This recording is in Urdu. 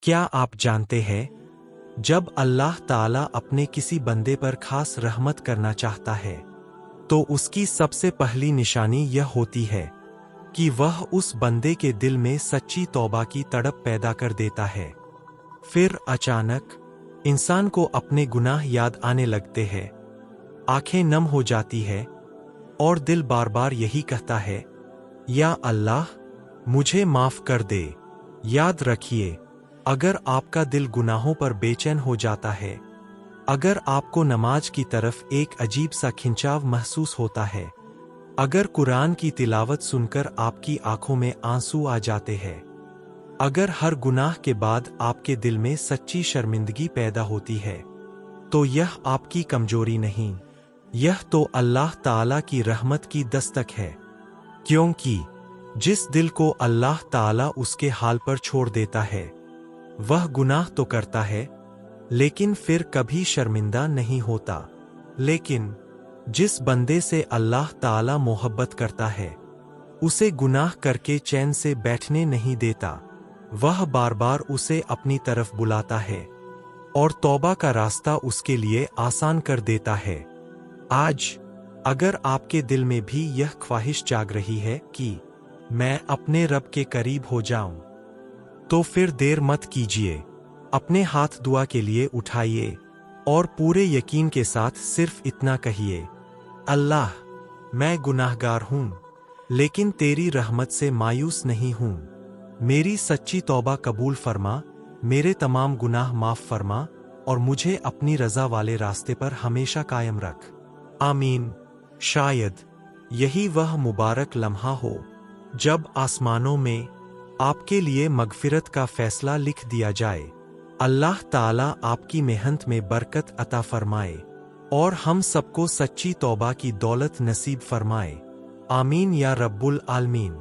کیا آپ جانتے ہیں جب اللہ تعالیٰ اپنے کسی بندے پر خاص رحمت کرنا چاہتا ہے تو اس کی سب سے پہلی نشانی یہ ہوتی ہے کہ وہ اس بندے کے دل میں سچی توبہ کی تڑپ پیدا کر دیتا ہے۔ پھر اچانک انسان کو اپنے گناہ یاد آنے لگتے ہیں، آنکھیں نم ہو جاتی ہے اور دل بار بار یہی کہتا ہے، یا اللہ مجھے معاف کر دے۔ یاد رکھیے، اگر آپ کا دل گناہوں پر بے چین ہو جاتا ہے، اگر آپ کو نماز کی طرف ایک عجیب سا کھنچاو محسوس ہوتا ہے، اگر قرآن کی تلاوت سن کر آپ کی آنکھوں میں آنسو آ جاتے ہیں، اگر ہر گناہ کے بعد آپ کے دل میں سچی شرمندگی پیدا ہوتی ہے، تو یہ آپ کی کمزوری نہیں، یہ تو اللہ تعالیٰ کی رحمت کی دستک ہے، کیونکہ جس دل کو اللہ تعالیٰ اس کے حال پر چھوڑ دیتا ہے وہ گناہ تو کرتا ہے لیکن پھر کبھی شرمندہ نہیں ہوتا، لیکن جس بندے سے اللہ تعالیٰ محبت کرتا ہے اسے گناہ کر کے چین سے بیٹھنے نہیں دیتا، وہ بار بار اسے اپنی طرف بلاتا ہے اور توبہ کا راستہ اس کے لیے آسان کر دیتا ہے۔ آج اگر آپ کے دل میں بھی یہ خواہش جاگ رہی ہے کہ میں اپنے رب کے قریب ہو جاؤں، تو پھر دیر مت کیجیے، اپنے ہاتھ دعا کے لیے اٹھائیے اور پورے یقین کے ساتھ صرف اتنا کہیے، اللہ میں گناہگار ہوں لیکن تیری رحمت سے مایوس نہیں ہوں، میری سچی توبہ قبول فرما، میرے تمام گناہ معاف فرما اور مجھے اپنی رضا والے راستے پر ہمیشہ قائم رکھ، آمین۔ شاید یہی وہ مبارک لمحہ ہو جب آسمانوں میں آپ کے لیے مغفرت کا فیصلہ لکھ دیا جائے۔ اللہ تعالیٰ آپ کی محنت میں برکت عطا فرمائے اور ہم سب کو سچی توبہ کی دولت نصیب فرمائے، آمین یا رب العالمین۔